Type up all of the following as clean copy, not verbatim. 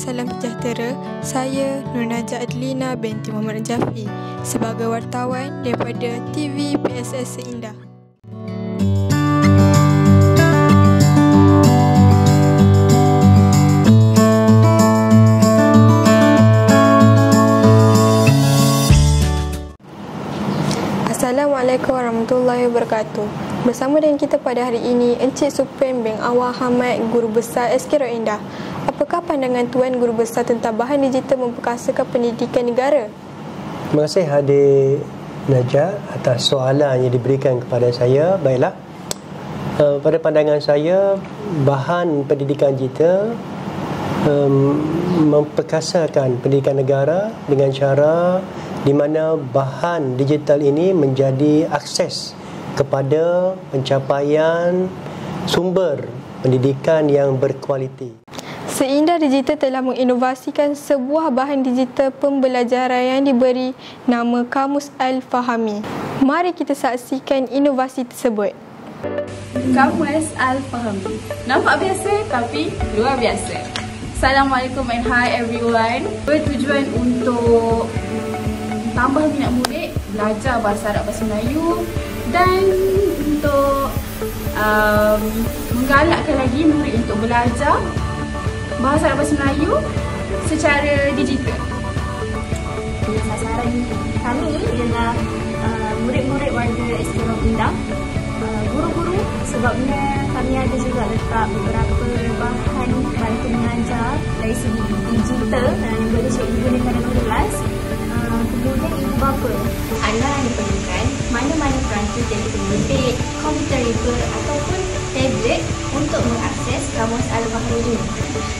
salam sejahtera. Saya Nur Najah Adlina binti Muhammad Jafi sebagai wartawan daripada TV PSS Seindah. Assalamualaikum warahmatullahi wabarakatuh. Bersama dengan kita pada hari ini Encik Supreme bin Awang Hamad, Guru Besar SK Indah. Apakah pandangan Tuan Guru Besar tentang bahan digital memperkasakan pendidikan negara? Terima kasih adik Najah atas soalan yang diberikan kepada saya. Baiklah, pada pandangan saya, bahan pendidikan digital memperkasakan pendidikan negara dengan cara di mana bahan digital ini menjadi akses kepada pencapaian sumber pendidikan yang berkualiti. Seindah Digital telah menginovasikan sebuah bahan digital pembelajaran yang diberi nama Kamus Al-Fahami. Mari kita saksikan inovasi tersebut. Kamus Al-Fahami. Nampak biasa tapi luar biasa. Assalamualaikum and hi everyone. Bertujuan untuk tambah minat murid belajar bahasa Arab bahasa Melayu dan untuk menggalakkan lagi murid untuk belajar bahasa Arab bahasa Melayu secara digital. Sasaran kami ialah murid-murid warga SK Indah, guru-guru, sebabnya kami ada juga letak beberapa bahan bantu mengajar dari segi digital yang boleh cikgu gunakan dalam kelas. Kemudian ibu bapa adalah yang diperlukan mana-mana peranti yang diperlukan, komputer reader ataupun tablet untuk mengakses Kamus Al-Fahami ini.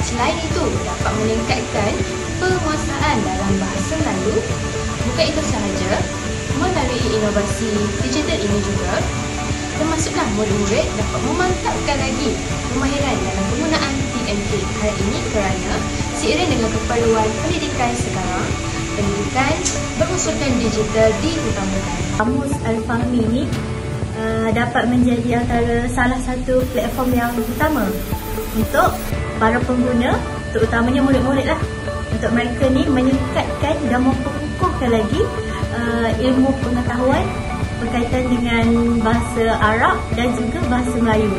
Selain itu, dapat meningkatkan penguasaan dalam bahasa Melayu. Bukan itu sahaja, melalui inovasi digital ini juga, termasuklah murid-murid dapat memantapkan lagi kemahiran dalam penggunaan TMK. Hal ini kerana seiring dengan keperluan pendidikan sekarang, pendidikan berunsurkan digital diutamakan. Kamus Al-Fahami ini dapat menjadi antara salah satu platform yang utama untuk para pengguna, terutamanya murid-murid lah, untuk mereka ni meningkatkan dan memperkukuhkan lagi ilmu pengetahuan berkaitan dengan bahasa Arab dan juga bahasa Melayu.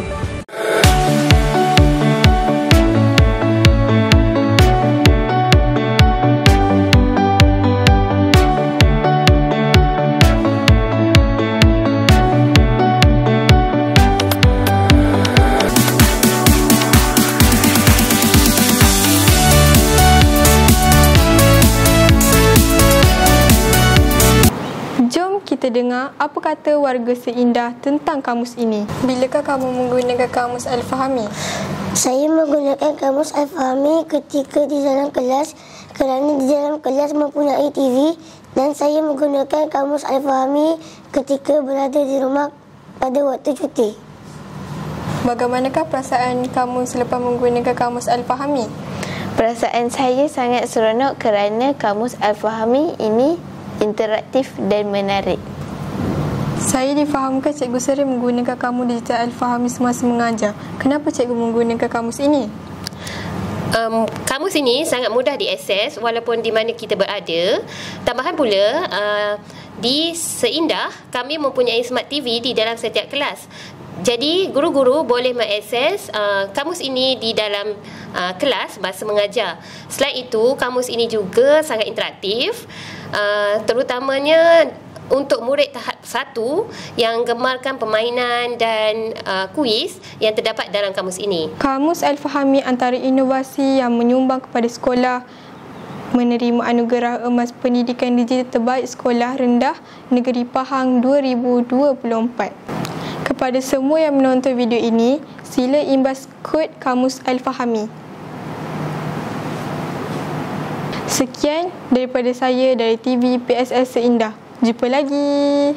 Kita dengar apa kata warga Seindah tentang kamus ini. Bilakah kamu menggunakan Kamus Al-Fahami? Saya menggunakan Kamus Al-Fahami ketika di dalam kelas kerana di dalam kelas mempunyai TV, dan saya menggunakan Kamus Al-Fahami ketika berada di rumah pada waktu cuti. Bagaimanakah perasaan kamu selepas menggunakan Kamus Al-Fahami? Perasaan saya sangat seronok kerana Kamus Al-Fahami ini interaktif dan menarik. Saya difahamkan cikgu sering menggunakan Kamus Digital Al-Fahami semasa mengajar. Kenapa cikgu menggunakan kamus ini? Kamus ini sangat mudah diakses walaupun di mana kita berada. Tambahan pula, di Seindah kami mempunyai Smart TV di dalam setiap kelas. Jadi guru-guru boleh mengakses kamus ini di dalam kelas bahasa mengajar. Selain itu, kamus ini juga sangat interaktif, terutamanya untuk murid tahap 1 yang gemarkan permainan dan kuis yang terdapat dalam kamus ini. Kamus Al-Fahami antara inovasi yang menyumbang kepada sekolah menerima anugerah emas pendidikan digital terbaik sekolah rendah Negeri Pahang 2024. Kepada semua yang menonton video ini, sila imbas kod Kamus Al-Fahami. Sekian daripada saya dari TV PSS Seindah. Jumpa lagi.